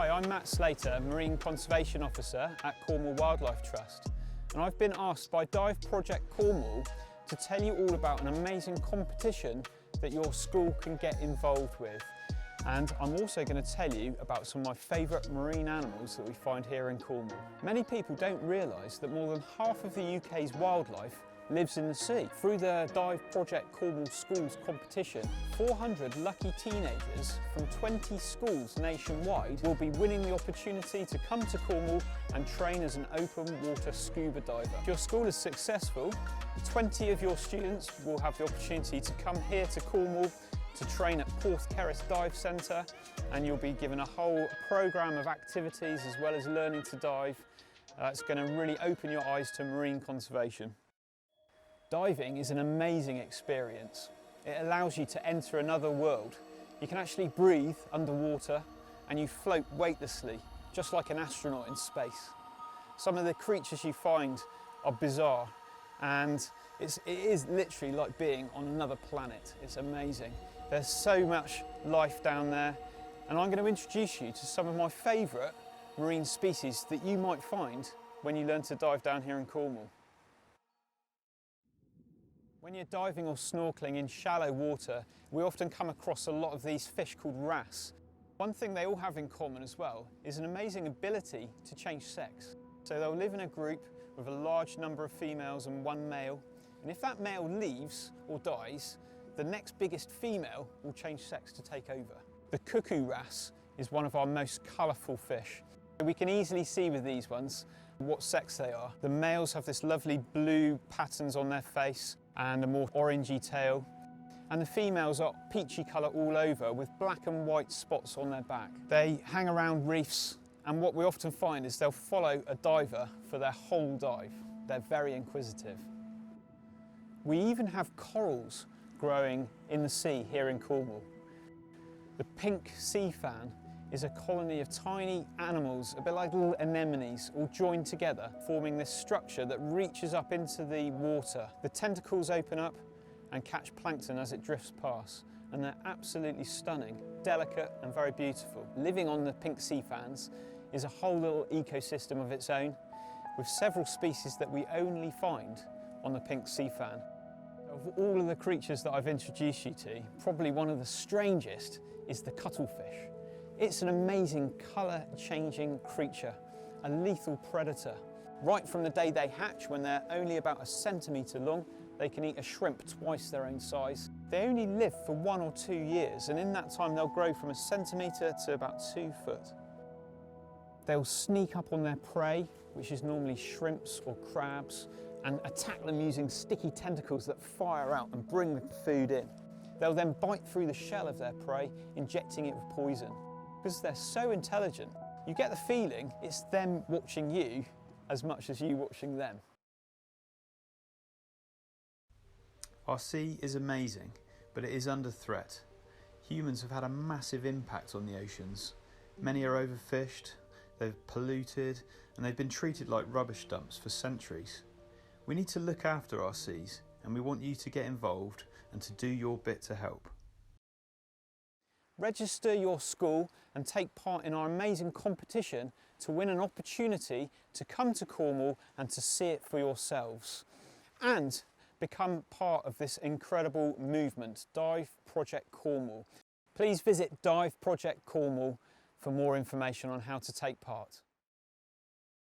Hi, I'm Matt Slater, Marine Conservation Officer at Cornwall Wildlife Trust, and I've been asked by Dive Project Cornwall to tell you all about an amazing competition that your school can get involved with. And I'm also going to tell you about some of my favourite marine animals that we find here in Cornwall. Many people don't realise that more than half of the UK's wildlife lives in the sea. Through the Dive Project Cornwall Schools competition, 400 lucky teenagers from 20 schools nationwide will be winning the opportunity to come to Cornwall and train as an open water scuba diver. If your school is successful, 20 of your students will have the opportunity to come here to Cornwall to train at Porthcerris Dive Centre, and you'll be given a whole programme of activities as well as learning to dive. It's going to really open your eyes to marine conservation. Diving is an amazing experience. It allows you to enter another world. You can actually breathe underwater and you float weightlessly, just like an astronaut in space. Some of the creatures you find are bizarre, and it is literally like being on another planet. It's amazing. There's so much life down there, and I'm going to introduce you to some of my favourite marine species that you might find when you learn to dive down here in Cornwall. When you're diving or snorkeling in shallow water, we often come across a lot of these fish called wrasse. One thing they all have in common as well is an amazing ability to change sex. So they'll live in a group with a large number of females and one male, and if that male leaves or dies, the next biggest female will change sex to take over. The cuckoo wrasse is one of our most colourful fish. We can easily see with these ones what sex they are. The males have this lovely blue patterns on their face and a more orangey tail, and the females are peachy colour all over with black and white spots on their back. They hang around reefs, and what we often find is they'll follow a diver for their whole dive. They're very inquisitive. We even have corals growing in the sea here in Cornwall. The pink sea fan is a colony of tiny animals, a bit like little anemones, all joined together, forming this structure that reaches up into the water. The tentacles open up and catch plankton as it drifts past, and they're absolutely stunning, delicate and very beautiful. Living on the pink sea fans is a whole little ecosystem of its own, with several species that we only find on the pink sea fan. Of all of the creatures that I've introduced you to, probably one of the strangest is the cuttlefish. It's an amazing colour-changing creature, a lethal predator. Right from the day they hatch, when they're only about a centimetre long, they can eat a shrimp twice their own size. They only live for 1 or 2 years, and in that time they'll grow from a centimetre to about 2 foot. They'll sneak up on their prey, which is normally shrimps or crabs, and attack them using sticky tentacles that fire out and bring the food in. They'll then bite through the shell of their prey, injecting it with poison. Because they're so intelligent, you get the feeling it's them watching you as much as you watching them. Our sea is amazing, but it is under threat. Humans have had a massive impact on the oceans. Many are overfished, they're polluted, and they've been treated like rubbish dumps for centuries. We need to look after our seas, and we want you to get involved and to do your bit to help. Register your school and take part in our amazing competition to win an opportunity to come to Cornwall and to see it for yourselves, and become part of this incredible movement, Dive Project Cornwall. Please visit Dive Project Cornwall for more information on how to take part.